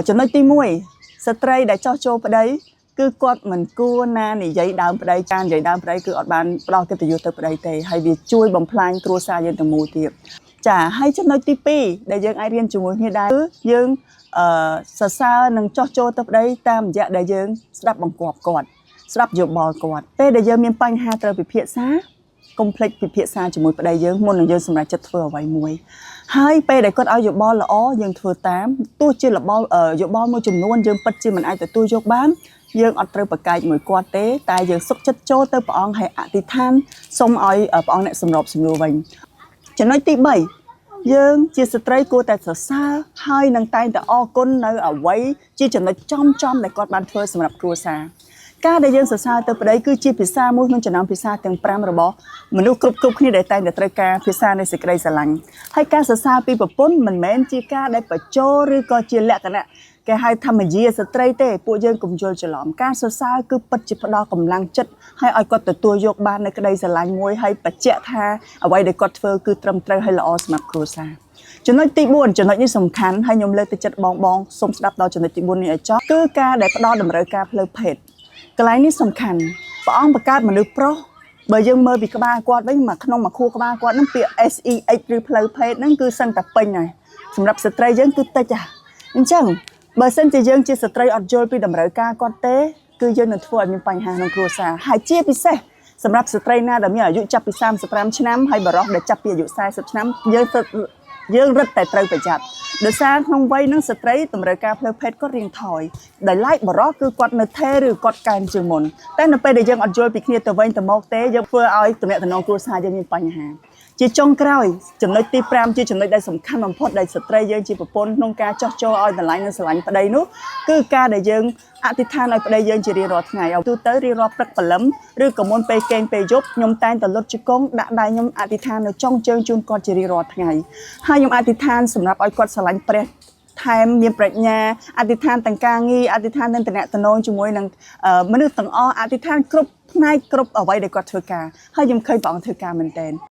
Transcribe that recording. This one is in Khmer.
ចំណុចទី1ស្ត្រីដែលចោះចូលប្តីគឺគាត់មិនគួរណានិយាយដើមប្តីចាននិយាយដើមប្តីគឺអត់បានផ្ដោតកិត្តិយសទៅប្តីទេហើយវាជួយបំផ្លាញគ្រួសារយើងទាំងមូលទៀតចាហើយចំណុចទី2ដែលយើងអាចរៀនជាមួយគ្នាដែរគឺយើងសរសើរនិងចោះចូលទៅប្តីតាមរយៈដែលយើងស្ដាប់បង្គាប់គាត់ស្ដាប់យោបល់គាត់ពេលដែលយើងមានបញ្ហាត្រូវពិភាក្សាកុំភ្លេចពិភាក្សាជាមួយប្តីយើងមុននឹងយើងសម្រេចចិត្តធ្វើអ្វីមួយហើយពេលដែលគាត់ឲ្យយោបល់ល្អយើងធ្វើតាមទោះជាយោបល់មួយចំនួនយើងពិតជាមិនអាចទទួលយកបានយើងអត់ត្រូវប្រកែកមួយគាត់ទេតែយើងសុខចិត្តចូលទៅព្រះអង្គហើយអធិដ្ឋានសូមឲ្យព្រះអង្គអ្នកសម្របសម្រួលវិញចំណុចទី3យើងជាស្ត្រីគួរតែសរសើរហើយនឹងតែងតែអរគុណនៅអ្វីជាចំណុចចំដែលគាត់បានធ្វើសម្រាប់គ្រួសារការដែលយើងសរសើរទៅប្តីគឺជាភាសាមួយក្នុងចំណោមភាសាទាំង5របស់មនុស្សគ្រប់គ្នាដែលតែងតែត្រូវការភាសានៃសេចក្តីស្រឡាញ់ហើយការសរសើរពីប្រពន្ធមិនមែនជាការដែលបញ្ចោឬក៏ជាលក្ខណៈគេហៅធម្មយាស្ត្រីទេពួកយើងកុំយល់ច្រឡំការសរសើរគឺពិតជាផ្ដល់កម្លាំងចិត្តហើយឲ្យគាត់ទទួលយកបាននៅក្តីស្រឡាញ់មួយហើយបញ្ជាក់ថាអ្វីដែលគាត់ធ្វើគឺត្រឹមត្រូវហើយល្អសម្រាប់គ្រួសារចំណុចទី4ចំណុចនេះសំខាន់ហើយខ្ញុំលើកទឹកចិត្តបងសូមស្ដាប់ដល់ចំណុចទី4នេះឲ្យចប់គឺការដែលផ្ដល់តម្រូវការផ្លូវភេទកន្លែងនេះសំខាន់ព្រះអង្គបង្កើតមនុស្សប្រុសបើយើងមើលពីក្បាលគាត់វិញមកក្នុងមួយខួរក្បាលគាត់ហ្នឹងពាក្យ SEX ឬផ្លូវភេទហ្នឹងគឺសឹងតែពេញហើយសម្រាប់ស្ត្រីយើងគឺតិចអញ្ចឹងបើសិនជាយើងជាស្ត្រីអត់យល់ពីតម្រូវការគាត់ទេគឺយើងនឹងធ្វើឲ្យមានបញ្ហាក្នុងគ្រួសារហើយជាពិសេសសម្រាប់ស្ត្រីណាដែលមានអាយុចាប់ពី35ឆ្នាំហើយបរិសុទ្ធដែលចាប់ពីអាយុ40ឆ្នាំយើងរឹតតែត្រូវប្រយ័ត្នដោយសារក្នុងវ័យហ្នឹងស្ត្រីតម្រូវការផ្លូវភេទគាត់រៀងថយដែលឡែកបរិសុទ្ធគឺគាត់នៅថេរឬគាត់កើនជាងមុនតែនៅពេលដែលយើងអត់យល់ពីគ្នាទៅវិញទៅមកទេយើងធ្វើឲ្យទំនាក់ទំនងគ្រួសារយើងមានបញ្ហាជាចុងក្រោយចំណុចទី5ជាចំណុចដែលសំខាន់បំផុតដែលស្ត្រីយើងជាប្រពន្ធក្នុងការចោះចូលឲ្យតម្លៃនិងស្រឡាញ់ប្តីនោះគឺការដែលយើងអធិដ្ឋានឲ្យប្តីយើងជារៀងរាល់ថ្ងៃឲ្យទូទៅរៀងរាល់ព្រឹកព្រលឹមឬក៏មុនពេលគេងពេលយប់ខ្ញុំតែងតែលុតជង្គង់ដាក់ដៃខ្ញុំអធិដ្ឋាននៅចុងជើងជូនគាត់ជារៀងរាល់ថ្ងៃហើយខ្ញុំអធិដ្ឋានសម្រាប់ឲ្យគាត់ស្រឡាញ់ព្រះថែមមានប្រាជ្ញាអធិដ្ឋានទាំងការងារអធិដ្ឋានទាំងតំណែងជាមួយនឹងមនុស្សទាំងអស់អធិដ្ឋានគ្រប់ផ្នែកគ្រប់អ្វីដែលគាត់ធ្វើការហើយខ្ញុំឃើញព្រះអង្គធ្វើការមែនទែន